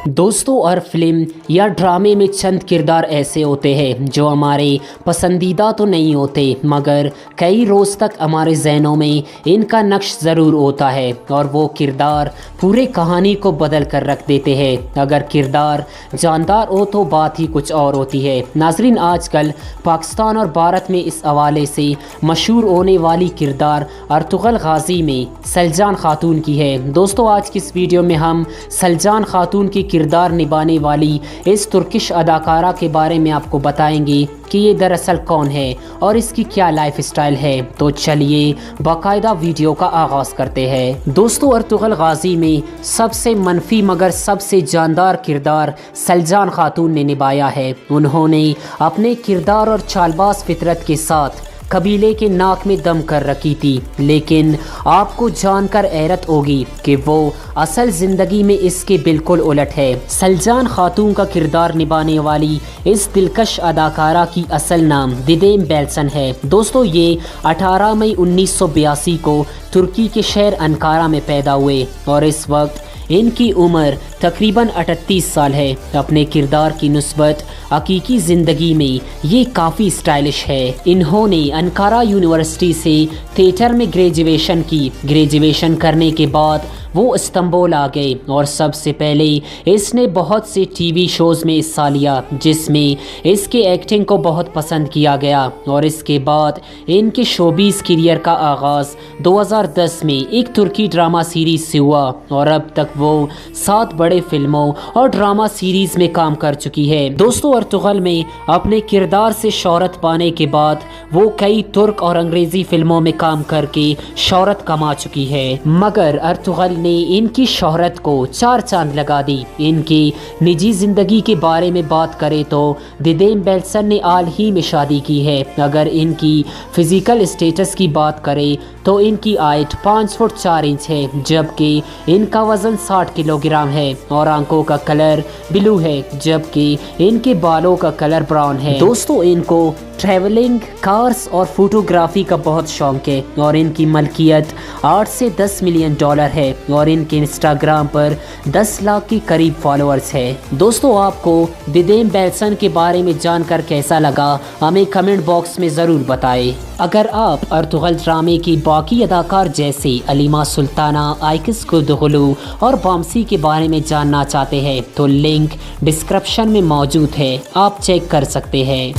دوستوں اور فلم یا ڈرامے میں چند کردار ایسے ہوتے ہیں جو ہمارے پسندیدہ تو نہیں ہوتے مگر کئی روز تک ہمارے ذہنوں میں ان کا نقش ضرور ہوتا ہے اور وہ کردار پورے کہانی کو بدل کر رکھ دیتے ہیں۔ اگر کردار جاندار ہو تو بات ہی کچھ اور ہوتی ہے۔ ناظرین، آج کل پاکستان اور بھارت میں اس حوالے سے مشہور ہونے والی کردار ارطغرل غازی میں سلجان خاتون کی ہے۔ دوستوں، آج کی اس ویڈیو میں ہم سلجان خاتون کی کردار نبھانے والی اس ترکش اداکارہ کے بارے میں آپ کو بتائیں گے کہ یہ دراصل کون ہے اور اس کی کیا لائف سٹائل ہے۔ تو چلیے باقاعدہ ویڈیو کا آغاز کرتے ہیں۔ دوستو، ارطغرل غازی میں سب سے منفی مگر سب سے جاندار کردار سلجان خاتون نے نبھایا ہے۔ انہوں نے اپنے کردار اور چالباز فطرت کے ساتھ قبیلے کے ناک میں دم کر رکھی تھی، لیکن آپ کو جان کر حیرت ہوگی کہ وہ اصل زندگی میں اس کے بالکل الٹ ہے۔ سلجان خاتون کا کردار نبھانے والی اس دلکش اداکارہ کی اصل نام دیدیم بیلسن ہے۔ دوستو، یہ 18 مئی 1982 کو ترکی کے شہر انکارا میں پیدا ہوئے اور اس وقت ان کی عمر تقریباً 38 سال ہے۔ اپنے کردار کی نسبت حقیقی زندگی میں یہ کافی اسٹائلش ہے۔ انہوں نے انکارا یونیورسٹی سے تھیٹر میں گریجویشن کی۔ گریجویشن کرنے کے بعد وہ استنبول آ گئے اور سب سے پہلے اس نے بہت سے ٹی وی شوز میں حصہ لیا جس میں اس کے ایکٹنگ کو بہت پسند کیا گیا، اور اس کے بعد ان کے شوبیز کیریئر کا آغاز 2010 میں ایک ترکی ڈرامہ سیریز سے ہوا اور اب تک وہ 7 بڑے فلموں اور ڈرامہ سیریز میں کام کر چکی ہے۔ دوستو، ارطغرل میں اپنے کردار سے شہرت پانے کے بعد وہ کئی ترک اور انگریزی فلموں میں کام کر کے شہرت کما چکی ہے، مگر ارطغرل نے ان کی شہرت کو 4 چاند لگا دی۔ ان کی نجی زندگی کے بارے میں بات کریں تو دیدیم بیلسن نے حال ہی میں شادی کی ہے۔ اگر ان کی فزیکل اسٹیٹس کی بات کریں تو ان کی ہائٹ 5 فٹ 4 انچ ہے، جبکہ ان کا وزن 60 کلو گرام ہے اور آنکھوں کا کلر بلو ہے، جبکہ ان کے بالوں کا کلر براؤن ہے۔ دوستو، ان کو ٹریولنگ، کارز اور فوٹوگرافی کا بہت شوق ہے اور ان کی ملکیت 8 سے 10 ملین ڈالر ہے اور ان کے انسٹاگرام پر 10 لاکھ کے قریب فالوورز ہے۔ دوستو، آپ کو دیدیم بیلسن کے بارے میں جان کر کیسا لگا ہمیں کمنٹ باکس میں ضرور بتائیں۔ اگر آپ ارطغرل ڈرامے کی باقی اداکار جیسے علیمہ سلطانہ، آئکس کردغلو اور بامسی کے بارے میں جاننا چاہتے ہیں تو لنک ڈسکرپشن میں موجود ہے، آپ چیک کر سکتے ہیں۔